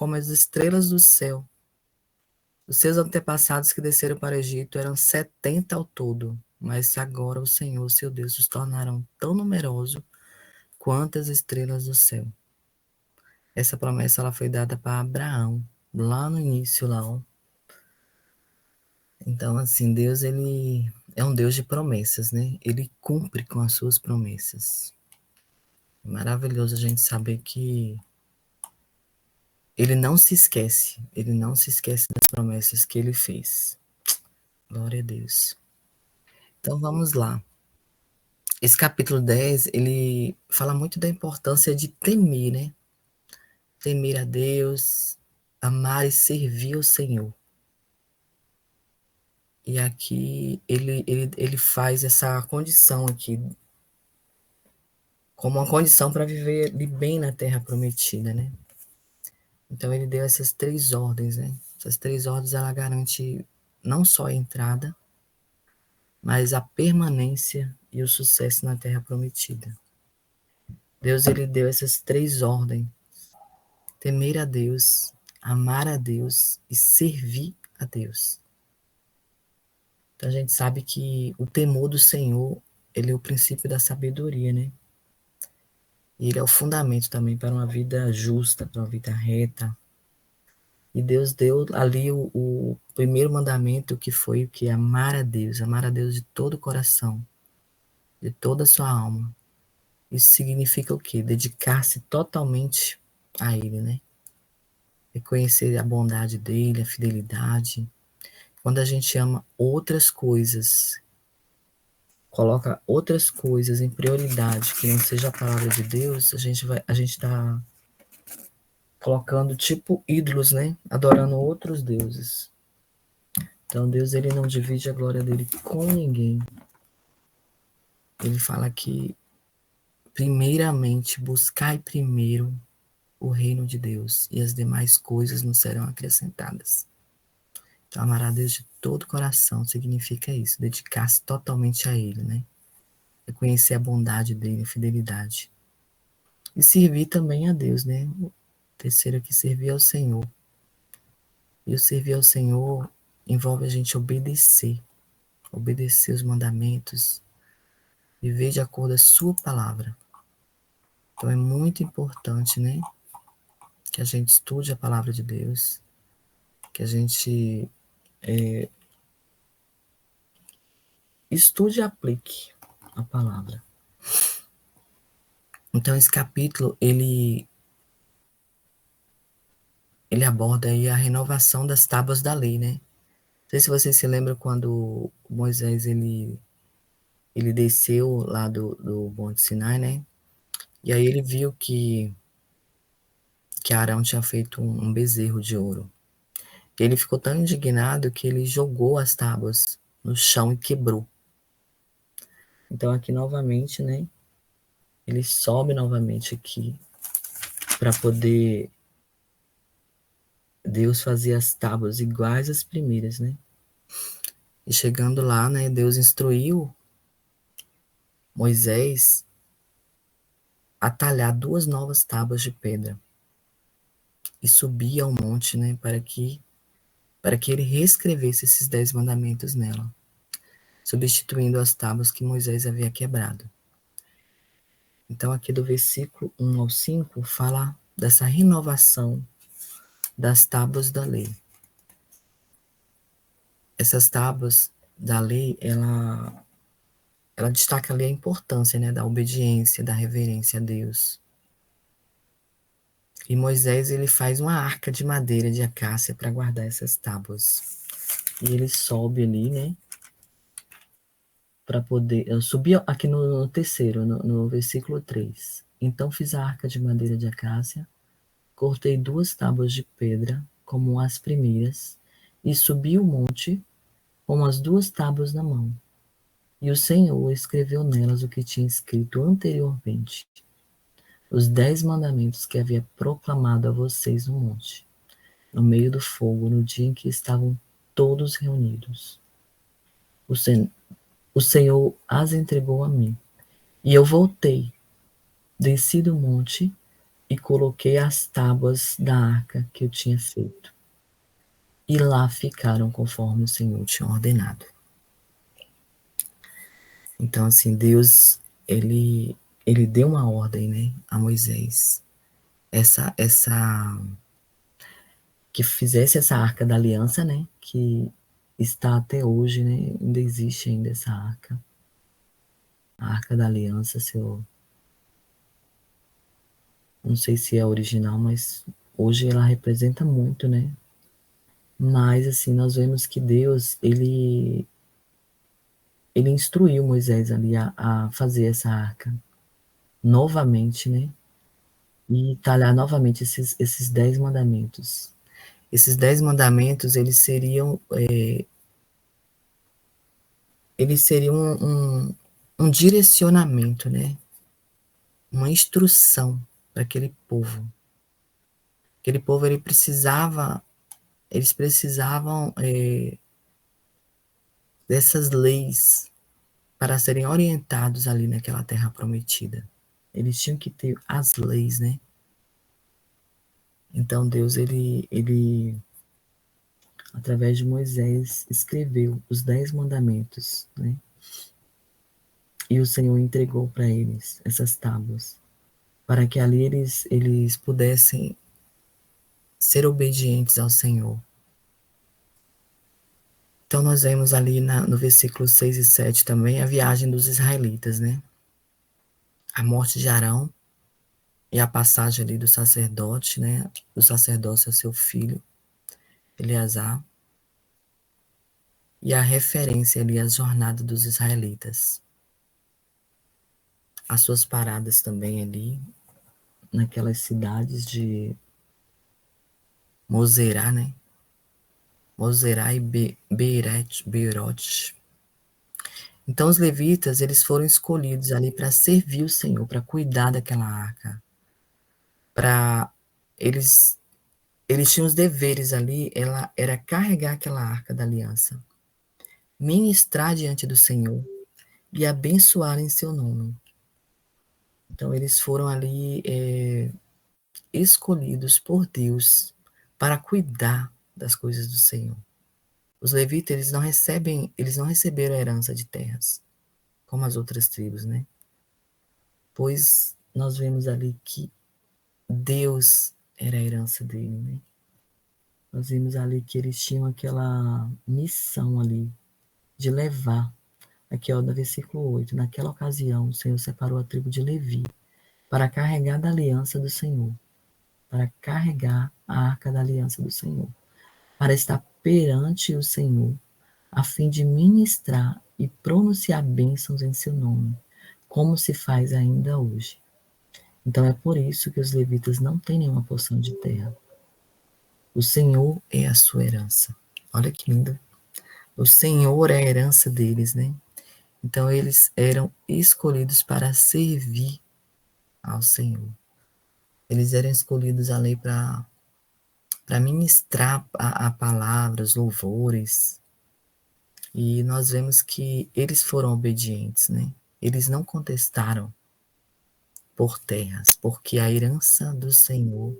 como as estrelas do céu. Os seus antepassados que desceram para o Egito eram 70 ao todo, mas agora o Senhor, seu Deus, os tornarão tão numerosos quanto as estrelas do céu. Essa promessa ela foi dada para Abraão, lá no início, lá, ó. Então, assim, Deus, ele é um Deus de promessas, né? Ele cumpre com as suas promessas. É maravilhoso a gente saber que ele não se esquece das promessas que ele fez. Glória a Deus. Então, vamos lá. Esse capítulo 10 ele fala muito da importância de temer, né? Temer a Deus, amar e servir ao Senhor. E aqui ele faz essa condição aqui como uma condição para viver de bem na terra prometida, né? Então ele deu essas 3 ordens, né? Essas 3 ordens ela garante não só a entrada, mas a permanência e o sucesso na terra prometida. Deus ele deu essas 3 ordens: temer a Deus, amar a Deus e servir a Deus. Então a gente sabe que o temor do Senhor, ele é o princípio da sabedoria, né? E ele é o fundamento também para uma vida justa, para uma vida reta. E Deus deu ali o primeiro mandamento, que foi o que? Amar a Deus de todo o coração, de toda a sua alma. Isso significa o quê? Dedicar-se totalmente a Ele, né? Reconhecer a bondade dEle, a fidelidade. Quando a gente ama outras coisas, coloca outras coisas em prioridade, que não seja a palavra de Deus, a gente está colocando tipo ídolos, né? Adorando outros deuses. Então Deus ele não divide a glória dele com ninguém. Ele fala que primeiramente buscai primeiro o reino de Deus e as demais coisas nos serão acrescentadas. Então amar a Deus de todo o coração significa isso, dedicar-se totalmente a Ele, né? Reconhecer a bondade dele, a fidelidade. E servir também a Deus, né? O terceiro aqui, servir ao Senhor. E o servir ao Senhor envolve a gente obedecer os mandamentos, viver de acordo com a sua palavra. Então é muito importante, né, que a gente estude a palavra de Deus, que a gente estude e aplique a palavra. Então esse capítulo, ele aborda aí a renovação das tábuas da lei, né? Não sei se você se lembra quando Moisés, ele desceu lá do Monte Sinai, né? E aí ele viu que Arão tinha feito um bezerro de ouro. E ele ficou tão indignado que ele jogou as tábuas no chão e quebrou. Então aqui novamente, né? Ele sobe novamente aqui para poder Deus fazer as tábuas iguais às primeiras, né? E chegando lá, né? Deus instruiu Moisés a talhar 2 novas tábuas de pedra e subir ao monte, né? Para que ele reescrevesse esses 10 mandamentos nela, substituindo as tábuas que Moisés havia quebrado. Então, aqui do versículo 1 ao 5, fala dessa renovação das tábuas da lei. Essas tábuas da lei, ela destaca ali a importância, né, da obediência, da reverência a Deus. E Moisés, ele faz uma arca de madeira de acácia para guardar essas tábuas. E ele sobe ali, né, para poder... Eu subi aqui no terceiro, no versículo 3. Então fiz a arca de madeira de acácia, cortei 2 tábuas de pedra, como as primeiras, e subi o monte com as 2 tábuas na mão. E o Senhor escreveu nelas o que tinha escrito anteriormente, os 10 mandamentos que havia proclamado a vocês no monte, no meio do fogo, no dia em que estavam todos reunidos. O Senhor as entregou a mim, e eu voltei, desci do monte e coloquei as tábuas da arca que eu tinha feito. E lá ficaram conforme o Senhor tinha ordenado. Então, assim, Deus, ele deu uma ordem, né, a Moisés. Que fizesse essa arca da aliança, né, que está até hoje, né, ainda existe ainda essa arca. A arca da aliança, se eu não sei se é original, mas hoje ela representa muito, né? Mas assim, nós vemos que Deus, ele instruiu Moisés ali a fazer essa arca novamente, né? E talhar novamente esses 10 mandamentos. Esses 10 mandamentos, eles seriam um direcionamento, né? Uma instrução para aquele povo. Aquele povo, eles precisavam dessas leis para serem orientados ali naquela terra prometida. Eles tinham que ter as leis, né? Então Deus, ele através de Moisés, escreveu os 10 mandamentos, né? E o Senhor entregou para eles essas tábuas, para que ali eles pudessem ser obedientes ao Senhor. Então nós vemos ali no versículo 6 e 7 também a viagem dos israelitas, né? A morte de Arão e a passagem ali do sacerdote, né? Do sacerdócio ao seu filho, Eleazar, e a referência ali à jornada dos israelitas. As suas paradas também ali, naquelas cidades de Mosera, né? Mosera e Beerote. Então os levitas, eles foram escolhidos ali para servir o Senhor, para cuidar daquela arca. Para eles tinham os deveres ali, ela era carregar aquela arca da aliança, ministrar diante do Senhor e abençoar em seu nome. Então eles foram ali escolhidos por Deus para cuidar das coisas do Senhor. Os levitas, eles não receberam a herança de terras, como as outras tribos, né? Pois nós vemos ali que Deus era a herança dele, né? Nós vimos ali que eles tinham aquela missão ali de levar. Aqui, ó, no versículo 8, naquela ocasião, o Senhor separou a tribo de Levi para carregar da aliança do Senhor, para carregar a arca da aliança do Senhor, para estar perante o Senhor, a fim de ministrar e pronunciar bênçãos em seu nome, como se faz ainda hoje. Então é por isso que os levitas não têm nenhuma porção de terra. O Senhor é a sua herança. Olha que lindo. O Senhor é a herança deles, né? Então eles eram escolhidos para servir ao Senhor. Eles eram escolhidos ali para ministrar a palavra, os louvores. E nós vemos que eles foram obedientes, né? Eles não contestaram por terras, porque a herança do Senhor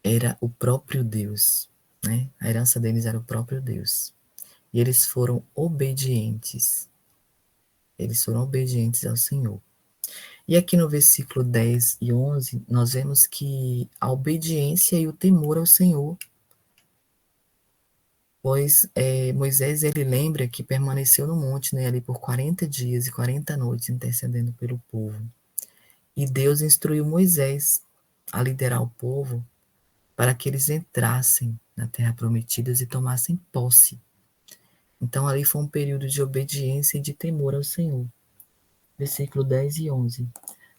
era o próprio Deus, né? A herança deles era o próprio Deus. E eles foram obedientes. Eles foram obedientes ao Senhor. E aqui no versículo 10 e 11, nós vemos que a obediência e o temor ao Senhor, pois Moisés, ele lembra que permaneceu no monte, né, ali por 40 dias e 40 noites intercedendo pelo povo. E Deus instruiu Moisés a liderar o povo para que eles entrassem na terra prometida e tomassem posse. Então ali foi um período de obediência e de temor ao Senhor. Versículo 10 e 11.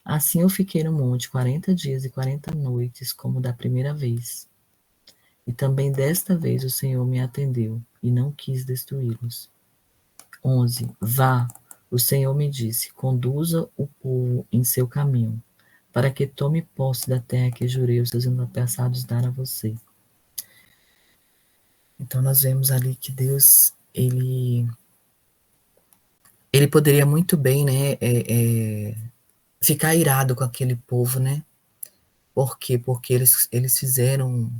Assim eu fiquei no monte 40 dias e 40 noites, como da primeira vez. E também desta vez o Senhor me atendeu e não quis destruí-los. 11. Vá, o Senhor me disse, conduza o povo em seu caminho, para que tome posse da terra que jurei aos seus antepassados dar a você. Então nós vemos ali que Deus, ele poderia muito bem, né, ficar irado com aquele povo, né? Por quê? Porque eles fizeram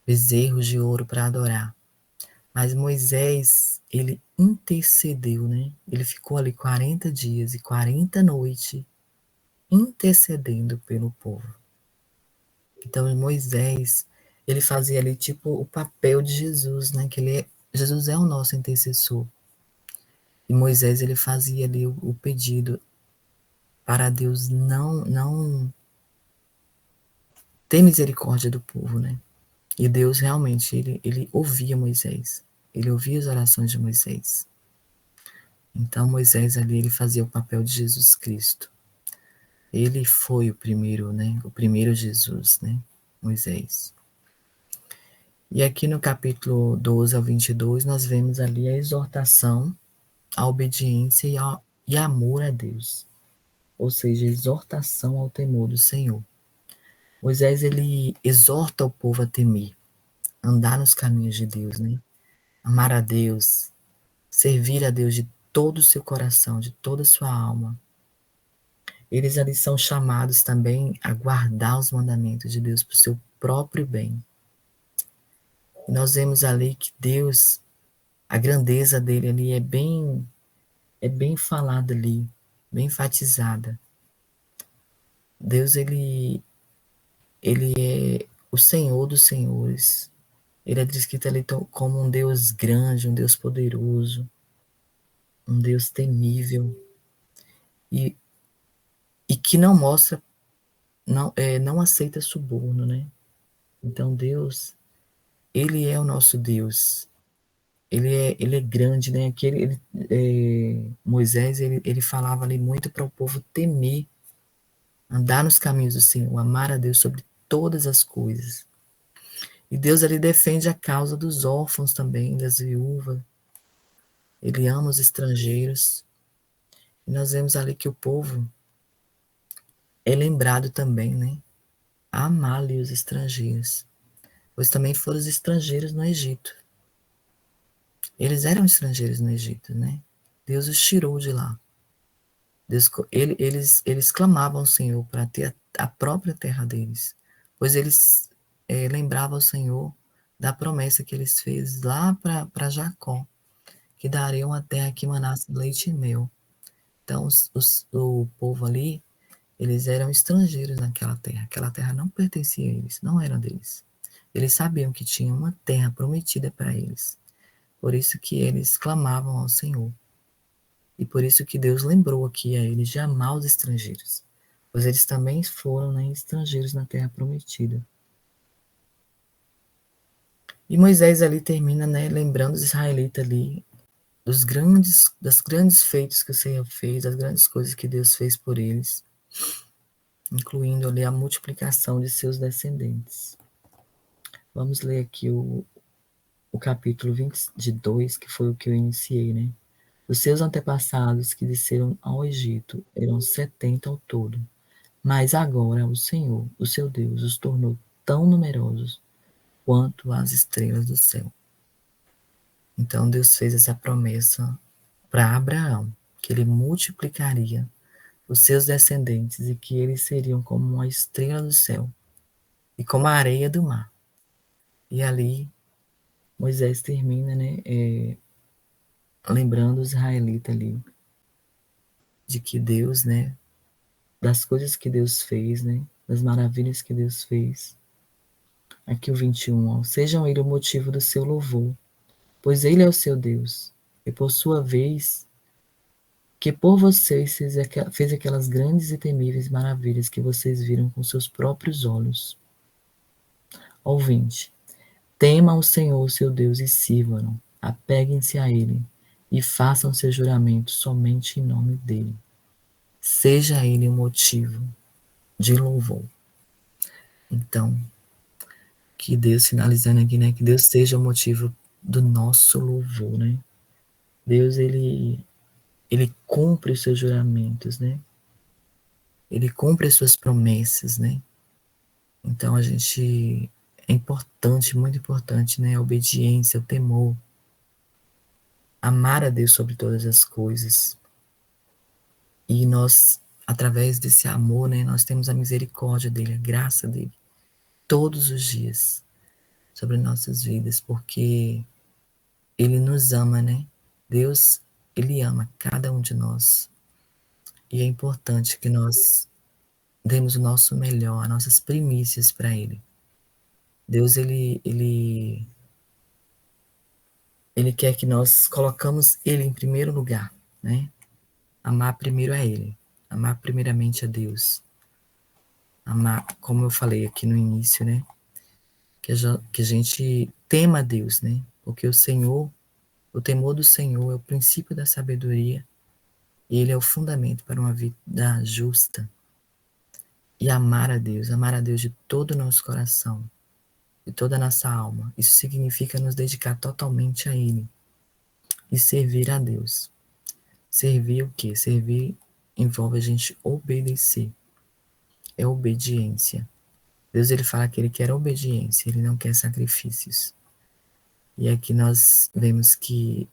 bezerros de ouro para adorar. Mas Moisés, ele intercedeu, né? Ele ficou ali 40 dias e 40 noites intercedendo pelo povo. Então, Moisés, ele fazia ali tipo o papel de Jesus, né? Jesus é o nosso intercessor. E Moisés, ele fazia ali o pedido para Deus não ter misericórdia do povo, né? E Deus realmente, ele ouvia Moisés. Ele ouvia as orações de Moisés. Então, Moisés ali, ele fazia o papel de Jesus Cristo. Ele foi o primeiro, né? O primeiro Jesus, né? Moisés. E aqui no capítulo 12 ao 22, nós vemos ali a exortação, a obediência e amor a Deus. Ou seja, exortação ao temor do Senhor. Moisés, ele exorta o povo a temer, andar nos caminhos de Deus, né? Amar a Deus, servir a Deus de todo o seu coração, de toda a sua alma. Eles ali são chamados também a guardar os mandamentos de Deus para o seu próprio bem. E nós vemos ali que Deus, a grandeza dele ali é bem falada ali, bem enfatizada. Deus, ele é o Senhor dos senhores. Ele é descrito ali como um Deus grande, um Deus poderoso, um Deus temível e, e que não mostra, não aceita suborno, né? Então Deus, ele é o nosso Deus. Ele é grande, né? Moisés, ele falava ali muito para o povo temer, andar nos caminhos do Senhor, amar a Deus sobre todas as coisas. E Deus ali defende a causa dos órfãos também, das viúvas. Ele ama os estrangeiros. E nós vemos ali que o povo é lembrado também, né? A amar ali os estrangeiros. Pois também foram os estrangeiros no Egito. Eles eram estrangeiros no Egito, né? Deus os tirou de lá. Eles clamavam ao Senhor para ter a própria terra deles, pois eles lembravam ao Senhor da promessa que eles fez lá para Jacó, que daria uma terra que manasse leite e mel. Então, o povo ali, eles eram estrangeiros naquela terra. Aquela terra não pertencia a eles, não era deles. Eles sabiam que tinha uma terra prometida para eles. Por isso que eles clamavam ao Senhor. E por isso que Deus lembrou aqui a eles de amar os estrangeiros, pois eles também foram, né, estrangeiros na terra prometida. E Moisés ali termina, né, lembrando os israelitas ali das grandes feitos que o Senhor fez, das grandes coisas que Deus fez por eles, incluindo ali a multiplicação de seus descendentes. Vamos ler aqui o capítulo 22, que foi o que eu iniciei, né? Os seus antepassados que desceram ao Egito eram 70 ao todo. Mas agora o Senhor, o seu Deus, os tornou tão numerosos quanto as estrelas do céu. Então Deus fez essa promessa para Abraão, que ele multiplicaria os seus descendentes e que eles seriam como uma estrela do céu e como a areia do mar. E ali Moisés termina, né, lembrando os israelitas ali de que Deus, né, das coisas que Deus fez, né, das maravilhas que Deus fez. Aqui o 21, ó, sejam ele o motivo do seu louvor, pois ele é o seu Deus, e por sua vez, que por vocês fez aquelas grandes e temíveis maravilhas que vocês viram com seus próprios olhos. Ó 20, tema o Senhor, seu Deus, e sirvam-no, apeguem-se a ele, e façam seu juramento somente em nome dele. Seja ele o motivo de louvor. Então, que Deus, finalizando aqui, né, que Deus seja o motivo do nosso louvor, né? Deus, ele cumpre os seus juramentos, né? Ele cumpre as suas promessas, né? Então a gente é importante, muito importante, né? A obediência, o temor, amar a Deus sobre todas as coisas. E nós, através desse amor, né, nós temos a misericórdia dele, a graça dele, todos os dias sobre nossas vidas, porque ele nos ama, né? Deus, ele ama cada um de nós. E é importante que nós demos o nosso melhor, as nossas primícias para ele. Deus, ele quer que nós colocamos ele em primeiro lugar, né? Amar primeiro a ele, amar primeiramente a Deus. Amar, como eu falei aqui no início, né? Que a gente tema a Deus, né? Porque o Senhor, o temor do Senhor é o princípio da sabedoria e ele é o fundamento para uma vida justa. E amar a Deus de todo o nosso coração, de toda a nossa alma. Isso significa nos dedicar totalmente a Ele e servir a Deus. Servir o quê? Servir envolve a gente obedecer. É obediência. Deus, ele fala que ele quer obediência, ele não quer sacrifícios. E aqui nós vemos que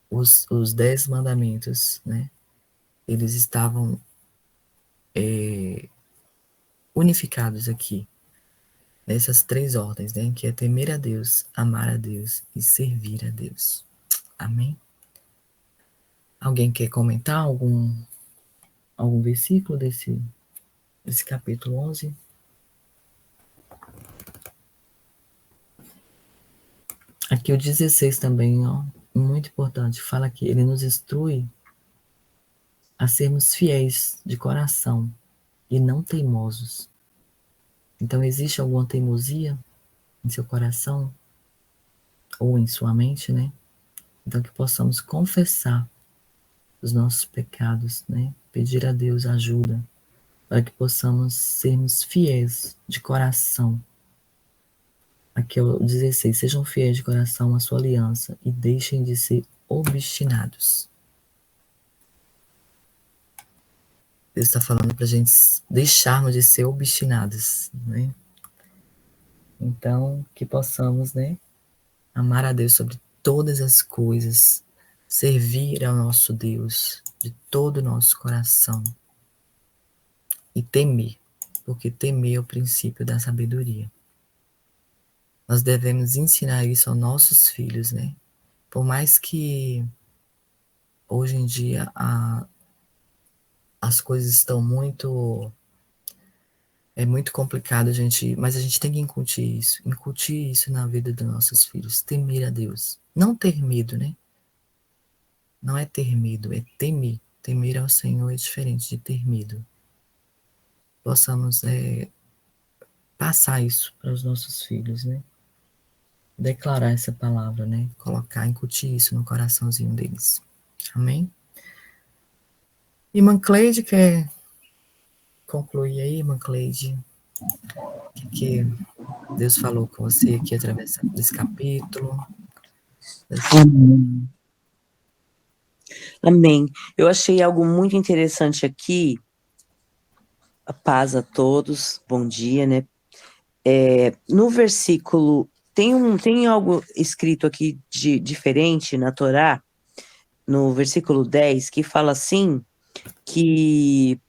os 10 mandamentos, né, eles estavam unificados aqui, nessas 3 ordens, né, que é temer a Deus, amar a Deus e servir a Deus. Amém? Alguém quer comentar algum versículo desse capítulo 11? Aqui o 16 também, ó, muito importante, fala que ele nos instrui a sermos fiéis de coração e não teimosos. Então, existe alguma teimosia em seu coração ou em sua mente, né? Então, que possamos confessar os nossos pecados, né? Pedir a Deus ajuda para que possamos sermos fiéis de coração. Aqui é o 16. Sejam fiéis de coração à sua aliança e deixem de ser obstinados. Deus está falando para a gente deixarmos de ser obstinados, né? Então, que possamos, né, amar a Deus sobre todas as coisas, servir ao nosso Deus de todo o nosso coração e temer, porque temer é o princípio da sabedoria. Nós devemos ensinar isso aos nossos filhos, né? Por mais que hoje em dia as coisas estão muito complicado, mas a gente tem que incutir isso na vida dos nossos filhos, temer a Deus. Não ter medo, né? Não é ter medo, é temer. Temer ao Senhor é diferente de ter medo. Possamos passar isso para os nossos filhos, né? Declarar essa palavra, né? Colocar, incutir isso no coraçãozinho deles. Amém? Irmã Cleide, quer concluir aí, irmã Cleide? O que Deus falou com você aqui através desse capítulo? Amém. Amém. Eu achei algo muito interessante aqui. A paz a todos, bom dia, né? No versículo, tem algo escrito aqui de diferente na Torá, no versículo 10, que fala assim, que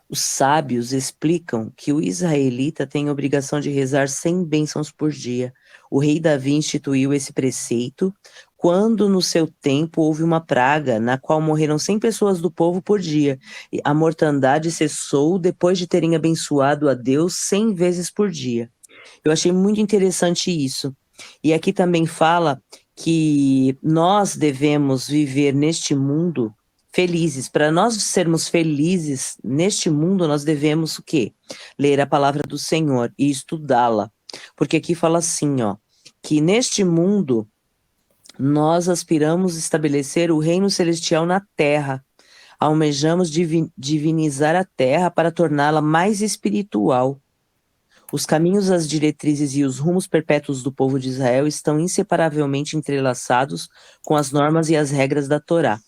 os sábios explicam que o israelita tem a obrigação de rezar 100 bênçãos por dia. O rei Davi instituiu esse preceito quando, no seu tempo, houve uma praga na qual morreram 100 pessoas do povo por dia. E a mortandade cessou depois de terem abençoado a Deus 100 vezes por dia. Eu achei muito interessante isso. E aqui também fala que nós devemos viver neste mundo felizes. Para nós sermos felizes neste mundo, nós devemos o quê? Ler a palavra do Senhor e estudá-la. Porque aqui fala assim, ó, que neste mundo nós aspiramos estabelecer o reino celestial na terra. Almejamos divinizar a terra para torná-la mais espiritual. Os caminhos, as diretrizes e os rumos perpétuos do povo de Israel estão inseparavelmente entrelaçados com as normas e as regras da Torá.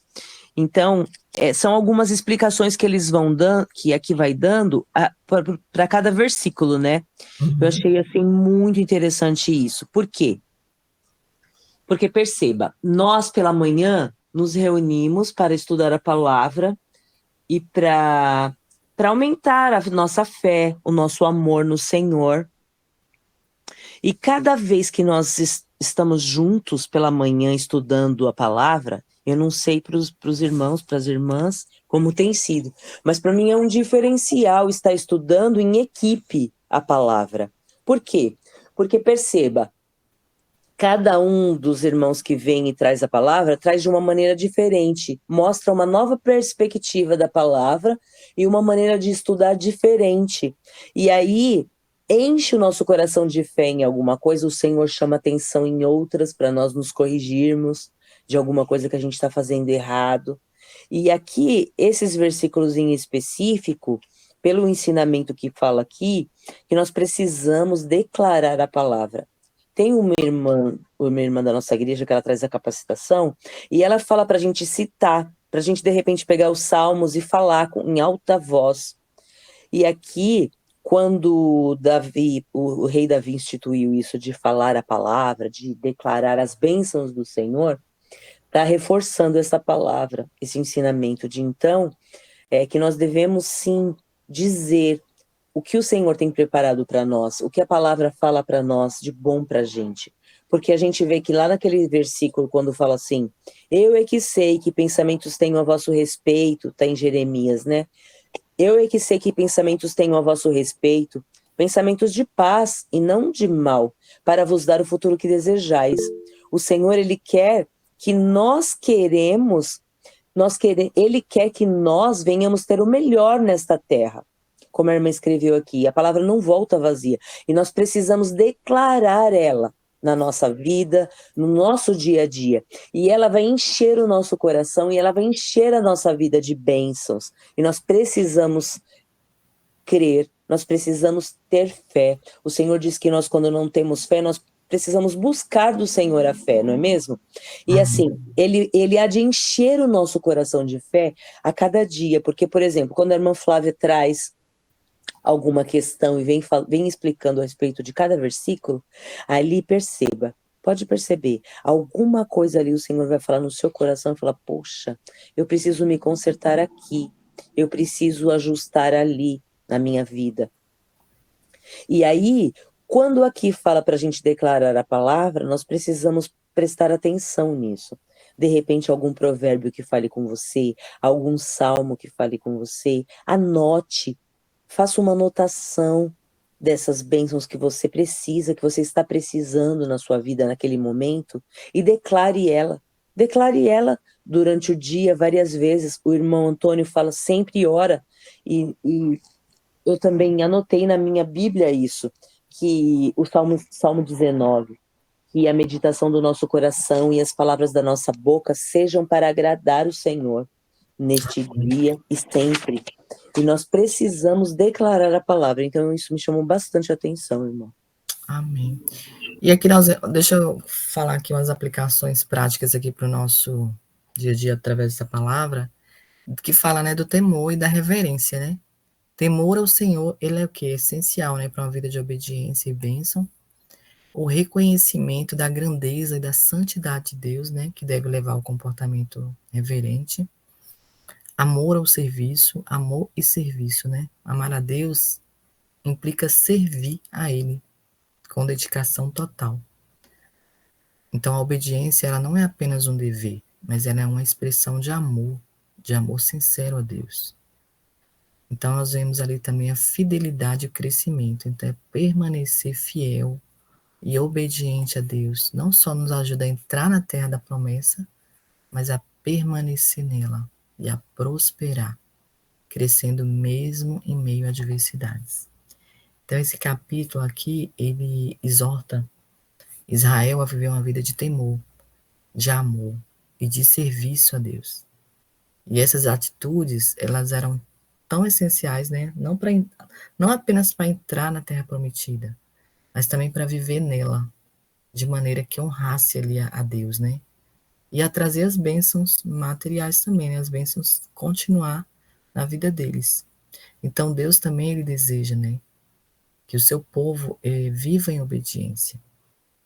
Então, são algumas explicações que eles vão dando, que aqui vai dando para cada versículo, né? Uhum. Eu achei assim muito interessante isso. Por quê? Porque perceba, nós pela manhã nos reunimos para estudar a palavra, e para aumentar a nossa fé, o nosso amor no Senhor. E cada vez que nós estamos juntos pela manhã estudando a palavra, eu não sei para os irmãos, para as irmãs, como tem sido, mas para mim é um diferencial estar estudando em equipe a palavra. Por quê? Porque perceba, cada um dos irmãos que vem e traz a palavra traz de uma maneira diferente, mostra uma nova perspectiva da palavra e uma maneira de estudar diferente. E aí enche o nosso coração de fé em alguma coisa, o Senhor chama atenção em outras para nós nos corrigirmos de alguma coisa que a gente está fazendo errado. E aqui, esses versículos em específico, pelo ensinamento que fala aqui, que nós precisamos declarar a palavra. Tem uma irmã da nossa igreja que ela traz a capacitação e ela fala para a gente citar, para a gente de repente pegar os salmos e falar em alta voz. E aqui, quando o rei Davi instituiu isso de falar a palavra, de declarar as bênçãos do Senhor, está reforçando essa palavra, esse ensinamento de então, que nós devemos sim dizer o que o Senhor tem preparado para nós, o que a palavra fala para nós de bom para a gente. Porque a gente vê que lá naquele versículo, quando fala assim, eu é que sei que pensamentos tenho a vosso respeito, está em Jeremias, né? Eu é que sei que pensamentos tenho a vosso respeito, pensamentos de paz e não de mal, para vos dar o futuro que desejais. O Senhor, Ele quer que Ele quer que nós venhamos ter o melhor nesta terra. Como a irmã escreveu aqui, a palavra não volta vazia. E nós precisamos declarar ela na nossa vida, no nosso dia a dia. E ela vai encher o nosso coração e ela vai encher a nossa vida de bênçãos. E nós precisamos crer, nós precisamos ter fé. O Senhor diz que nós, quando não temos fé, nós precisamos buscar do Senhor a fé, não é mesmo? E assim, ele há de encher o nosso coração de fé a cada dia, porque, por exemplo, quando a irmã Flávia traz alguma questão e vem explicando a respeito de cada versículo, ali pode perceber, alguma coisa ali o Senhor vai falar no seu coração e falar, poxa, eu preciso me consertar aqui, eu preciso ajustar ali na minha vida. E aí, quando aqui fala para a gente declarar a palavra, nós precisamos prestar atenção nisso. De repente, algum provérbio que fale com você, algum salmo que fale com você, anote, faça uma anotação dessas bênçãos que você precisa, que você está precisando na sua vida naquele momento, e declare ela. Declare ela durante o dia várias vezes. O irmão Antônio fala sempre ora, e eu também anotei na minha Bíblia isso, que o Salmo 19, que a meditação do nosso coração e as palavras da nossa boca sejam para agradar o Senhor neste dia e sempre. E nós precisamos declarar a palavra. Então isso me chamou bastante atenção, irmão. Amém. E aqui deixa eu falar aqui umas aplicações práticas aqui para o nosso dia a dia através dessa palavra, que fala, né, do temor e da reverência, né? Temor ao Senhor, ele é o que? Essencial, né, para uma vida de obediência e bênção. O reconhecimento da grandeza e da santidade de Deus, né, que deve levar ao comportamento reverente. Amor ao serviço, amor e serviço, né? Amar a Deus implica servir a Ele com dedicação total. Então a obediência, ela não é apenas um dever, mas ela é uma expressão de amor sincero a Deus. Então nós vemos ali também a fidelidade e o crescimento. Então é permanecer fiel e obediente a Deus, não só nos ajuda a entrar na terra da promessa, mas a permanecer nela e a prosperar, crescendo mesmo em meio a adversidades. Então esse capítulo aqui, ele exorta Israel a viver uma vida de temor, de amor e de serviço a Deus. E essas atitudes, elas eram tão essenciais, né? Não apenas para entrar na terra prometida, mas também para viver nela, de maneira que honrasse ali a Deus, né? E a trazer as bênçãos materiais também, né? As bênçãos continuar na vida deles. Então Deus também ele deseja, né? Que o seu povo viva em obediência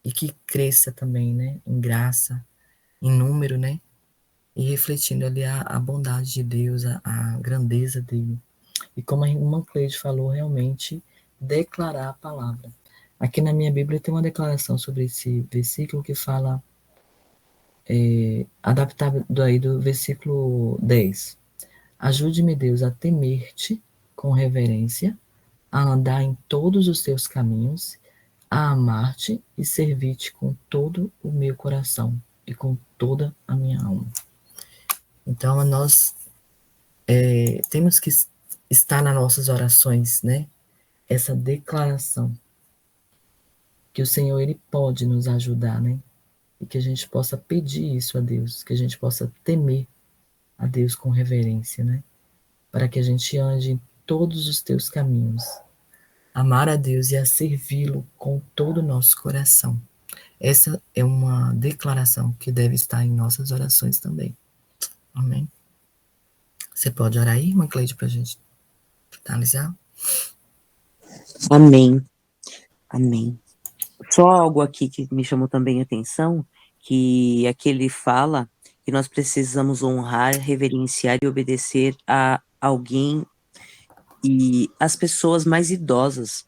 e que cresça também, né? Em graça, em número, né? e refletindo ali a bondade de Deus, a grandeza dele. E como a irmã Cleide falou, realmente declarar a palavra. Aqui na minha Bíblia tem uma declaração sobre esse versículo que fala, adaptado aí do versículo 10. Ajude-me, Deus, a temer-te com reverência, a andar em todos os teus caminhos, a amar-te e servir-te com todo o meu coração e com toda a minha alma. Então, nós temos que estar nas nossas orações, né? Essa declaração que o Senhor ele pode nos ajudar, né? E que a gente possa pedir isso a Deus, que a gente possa temer a Deus com reverência, né? Para que a gente ande em todos os teus caminhos, amar a Deus e a servi-lo com todo o nosso coração. Essa é uma declaração que deve estar em nossas orações também. Amém? Você pode orar aí, irmã Cleide, para a gente finalizar? Amém. Amém. Só algo aqui que me chamou também a atenção, que aqui ele fala que nós precisamos honrar, reverenciar e obedecer a alguém e as pessoas mais idosas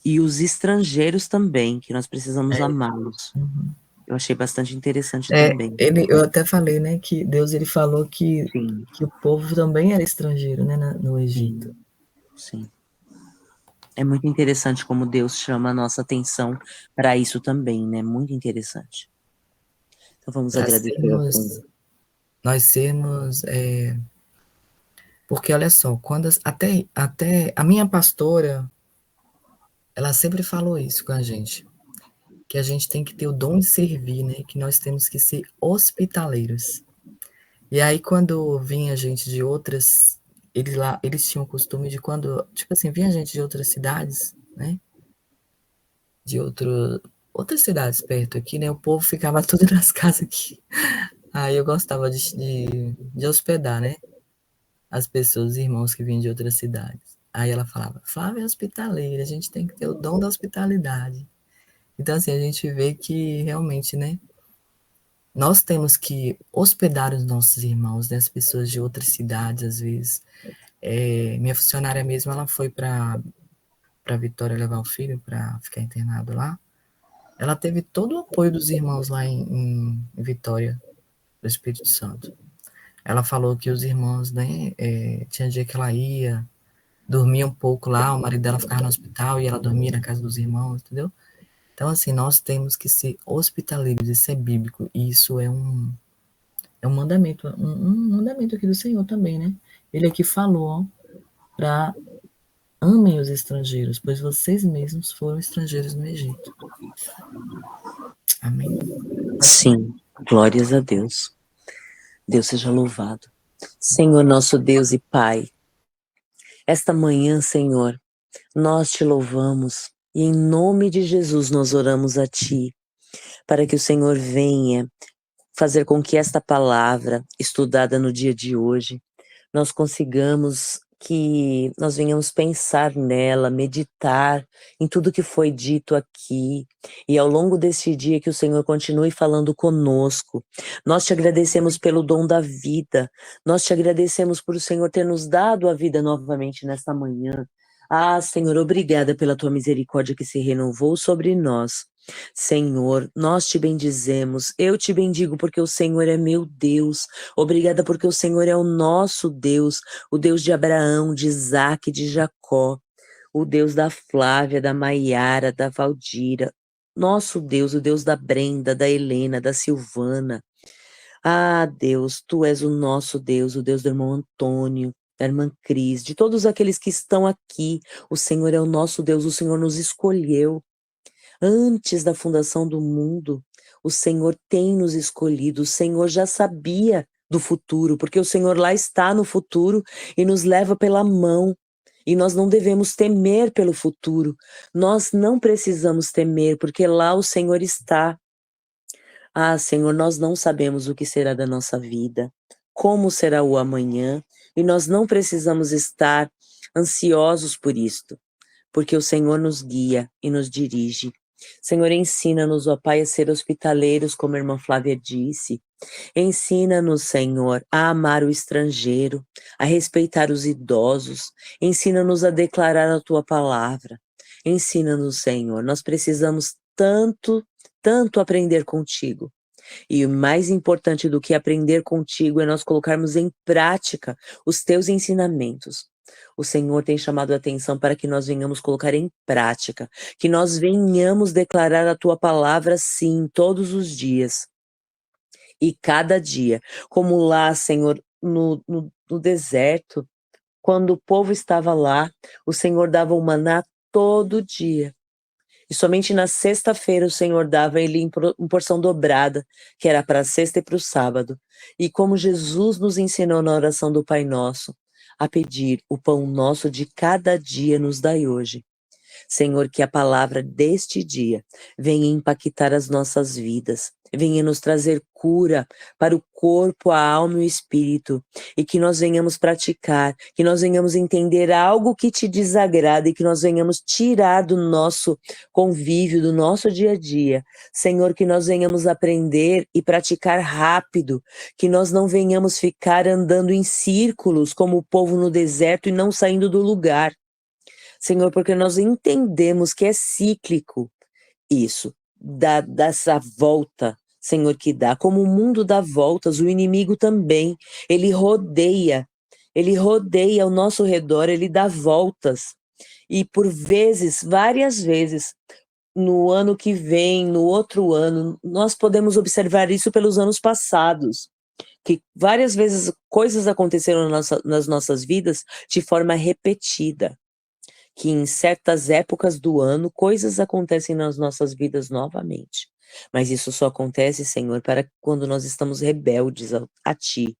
e os estrangeiros também, que nós precisamos amá-los. Uhum. Eu achei bastante interessante também. Eu até falei, né, que Deus ele falou que Sim, o povo também era estrangeiro, né, no Egito. sim, sim. É muito interessante como Deus chama a nossa atenção para isso também, né? Muito interessante. Então vamos Para agradecer ao sermos, Senhor. nós sermos, porque olha só, quando até a minha pastora, ela sempre falou isso com a gente, que a gente tem que ter o dom de servir, né, que nós temos que ser hospitaleiros. E aí quando vinha gente de outras, eles tinham o costume de quando, tipo assim, vinha gente de outras cidades, né, de outras cidades perto aqui, né, o povo ficava tudo nas casas aqui. Aí eu gostava de hospedar, né, as pessoas, os irmãos que vinham de outras cidades. Aí ela falava, Flávia é hospitaleira, a gente tem que ter o dom da hospitalidade. Então, assim, a gente vê que realmente, né, nós temos que hospedar os nossos irmãos, né, as pessoas de outras cidades, às vezes. Minha funcionária mesmo, ela foi para Vitória levar o filho para ficar internado lá. Ela teve todo o apoio dos irmãos lá em Vitória, do Espírito Santo. Ela falou que os irmãos, né, tinha dia que ela ia, dormia um pouco lá, o marido dela ficava no hospital e ela dormia na casa dos irmãos, entendeu? Então, assim, nós temos que ser hospitaleiros, isso é bíblico, e isso é um mandamento, um mandamento aqui do Senhor também, né? Ele aqui falou para amem os estrangeiros, pois vocês mesmos foram estrangeiros no Egito. Amém? Sim, glórias a Deus. Deus seja louvado. Senhor, nosso Deus e Pai, esta manhã, Senhor, nós te louvamos e em nome de Jesus nós oramos a Ti, para que o Senhor venha fazer com que esta palavra estudada no dia de hoje, nós consigamos que nós venhamos pensar nela, meditar em tudo que foi dito aqui, e ao longo deste dia que o Senhor continue falando conosco. Nós te agradecemos pelo dom da vida, nós te agradecemos por o Senhor ter nos dado a vida novamente nesta manhã. Ah, Senhor, obrigada pela tua misericórdia que se renovou sobre nós. Senhor, nós te bendizemos, eu te bendigo porque o Senhor é meu Deus. Obrigada porque o Senhor é o nosso Deus, o Deus de Abraão, de Isaac, de Jacó, o Deus da Flávia, da Maiara, da Valdira, nosso Deus, o Deus da Brenda, da Helena, da Silvana. Ah, Deus, tu és o nosso Deus, o Deus do irmão Antônio, da irmã Cris, de todos aqueles que estão aqui. O Senhor é o nosso Deus, o Senhor nos escolheu. Antes da fundação do mundo, o Senhor tem nos escolhido, o Senhor já sabia do futuro, porque o Senhor lá está no futuro e nos leva pela mão. E nós não devemos temer pelo futuro. Nós não precisamos temer, porque lá o Senhor está. Ah, Senhor, nós não sabemos o que será da nossa vida, como será o amanhã, e nós não precisamos estar ansiosos por isto, porque o Senhor nos guia e nos dirige. Senhor, ensina-nos, ó Pai, a ser hospitaleiros, como a irmã Flávia disse. Ensina-nos, Senhor, a amar o estrangeiro, a respeitar os idosos. Ensina-nos a declarar a tua palavra. Ensina-nos, Senhor. Nós precisamos tanto, tanto aprender contigo. E o mais importante do que aprender contigo é nós colocarmos em prática os teus ensinamentos. O Senhor tem chamado a atenção para que nós venhamos colocar em prática, que nós venhamos declarar a tua palavra, sim, todos os dias e cada dia. Como lá, Senhor, no deserto, quando o povo estava lá, o Senhor dava o maná todo dia. E somente na sexta-feira o Senhor dava ele em porção dobrada, que era para a sexta e para o sábado. E como Jesus nos ensinou na oração do Pai Nosso, a pedir o pão nosso de cada dia nos dai hoje. Senhor, que a palavra deste dia venha impactar as nossas vidas, venha nos trazer cura para o corpo, a alma e o espírito, e que nós venhamos praticar, que nós venhamos entender algo que te desagrada e que nós venhamos tirar do nosso convívio, do nosso dia a dia. Senhor, que nós venhamos aprender e praticar rápido, que nós não venhamos ficar andando em círculos como o povo no deserto e não saindo do lugar. Senhor, porque nós entendemos que é cíclico isso, dessa volta, Senhor, que dá. Como o mundo dá voltas, o inimigo também, ele rodeia ao nosso redor, ele dá voltas. E por vezes, várias vezes, no ano que vem, no outro ano, nós podemos observar isso pelos anos passados, que várias vezes coisas aconteceram nas nossas vidas de forma repetida, que em certas épocas do ano coisas acontecem nas nossas vidas novamente. Mas isso só acontece, Senhor, para quando nós estamos rebeldes a Ti.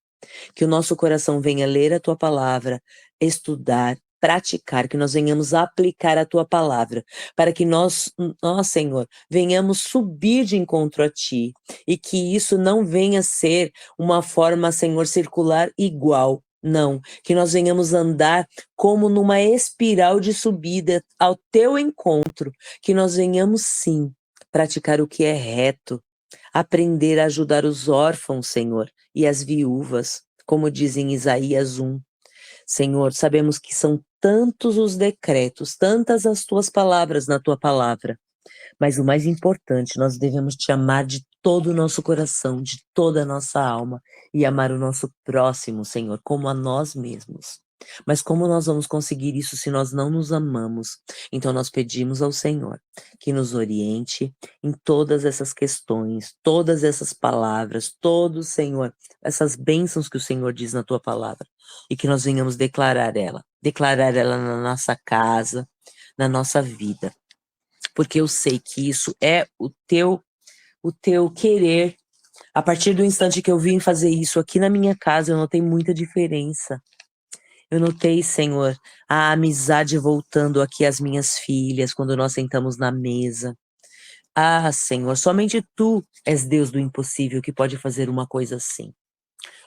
Que o nosso coração venha ler a Tua palavra, estudar, praticar, que nós venhamos aplicar a Tua palavra, para que nós, Senhor, venhamos subir de encontro a Ti, e que isso não venha ser uma forma, Senhor, circular igual. Não, que nós venhamos andar como numa espiral de subida ao Teu encontro, que nós venhamos sim praticar o que é reto, aprender a ajudar os órfãos, Senhor, e as viúvas, como diz em Isaías 1. Senhor, sabemos que são tantos os decretos, tantas as tuas palavras na tua palavra, mas o mais importante, nós devemos te amar de todo o nosso coração, de toda a nossa alma, e amar o nosso próximo, Senhor, como a nós mesmos. Mas como nós vamos conseguir isso se nós não nos amamos? Então nós pedimos ao Senhor que nos oriente em todas essas questões, todas essas palavras, todos, Senhor, essas bênçãos que o Senhor diz na tua palavra, e que nós venhamos declarar ela na nossa casa, na nossa vida, porque eu sei que isso é o teu querer. A partir do instante que eu vim fazer isso aqui na minha casa, eu notei muita diferença. Eu notei, Senhor, a amizade voltando aqui às minhas filhas, quando nós sentamos na mesa. Ah, Senhor, somente Tu és Deus do impossível que pode fazer uma coisa assim.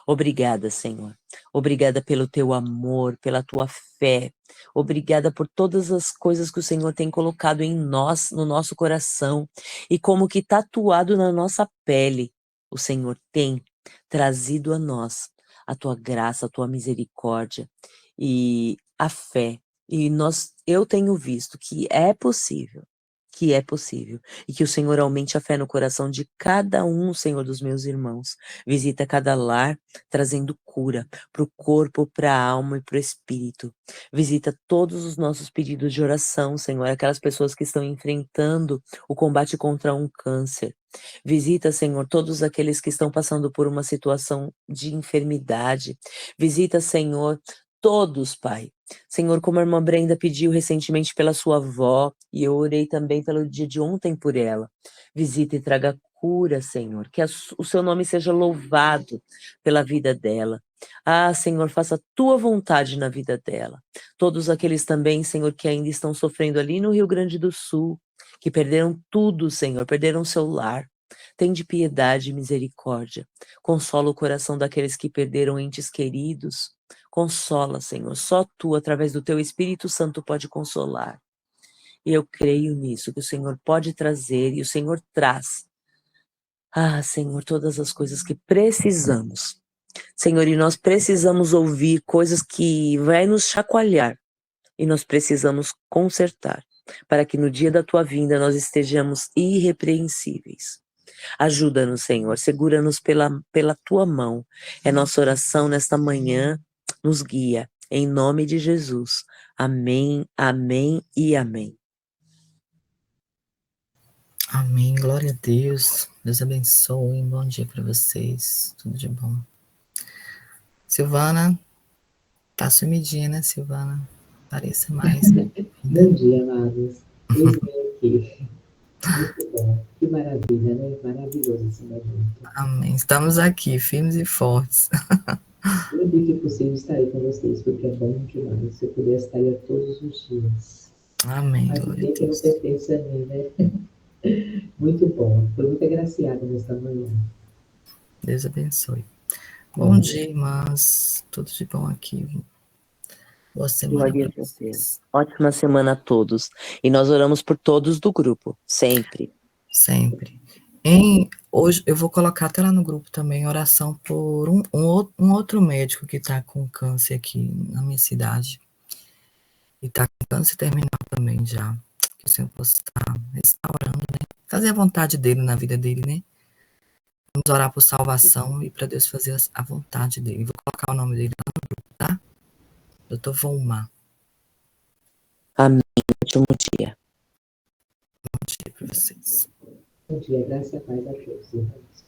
Obrigada, Senhor. Obrigada pelo Teu amor, pela Tua fé. Obrigada por todas as coisas que o Senhor tem colocado em nós, no nosso coração, e como que tatuado na nossa pele, o Senhor tem trazido a nós a Tua graça, a Tua misericórdia e a fé. E eu tenho visto que é possível, e que o Senhor aumente a fé no coração de cada um, Senhor, dos meus irmãos. Visita cada lar, trazendo cura para o corpo, para a alma e para o espírito. Visita todos os nossos pedidos de oração, Senhor, aquelas pessoas que estão enfrentando o combate contra um câncer. Visita, Senhor, todos aqueles que estão passando por uma situação de enfermidade. Visita, Senhor, todos, Pai. Senhor, como a irmã Brenda pediu recentemente pela sua avó, e eu orei também pelo dia de ontem por ela. Visita e traga cura, Senhor, que o seu nome seja louvado pela vida dela. Ah, Senhor, faça a tua vontade na vida dela. Todos aqueles também, Senhor, que ainda estão sofrendo ali no Rio Grande do Sul, que perderam tudo, Senhor, perderam seu lar. Tem de piedade e misericórdia. Consola o coração daqueles que perderam entes queridos. Consola, Senhor. Só Tu, através do Teu Espírito Santo, pode consolar. E eu creio nisso, que o Senhor pode trazer e o Senhor traz. Ah, Senhor, todas as coisas que precisamos. Senhor, e nós precisamos ouvir coisas que vai nos chacoalhar e nós precisamos consertar, para que no dia da tua vinda nós estejamos irrepreensíveis. Ajuda-nos, Senhor, segura-nos pela tua mão. É nossa oração nesta manhã, nos guia, em nome de Jesus. Amém, amém e amém. Amém. Glória a Deus. Deus abençoe. Bom dia para vocês. Tudo de bom. Silvana, tá sumidinha, né, Silvana? Pareça mais. Bom dia, amados. Eis-me aqui. Muito bom. Que maravilha, né? Maravilhoso esse momento. Amém. Estamos aqui, firmes e fortes. Sempre que possível estarei com vocês, porque é bom demais. Se eu pudesse, estaria todos os dias. Amém. Mas o Glória a tempo não Deus. pertence a mim, né? Muito bom. Foi muito agraciada nesta manhã. Deus abençoe. Bom dia, irmãs. Tudo de bom aqui. Boa semana Glória para a vocês. Deus. Ótima semana a todos. E nós oramos por todos do grupo, sempre. Sempre. Hoje eu vou colocar até lá no grupo também oração por um outro médico que está com câncer aqui na minha cidade. E está com câncer terminal também já. Que o Senhor possa estar restaurando, né? Fazer a vontade dele na vida dele, né? Vamos orar por salvação e para Deus fazer a vontade dele. Vou colocar o nome dele lá no grupo, tá? Doutor Volmar. Amém. Ótimo dia. Bom dia para vocês. Bom dia, graça e paz a todos, irmãos.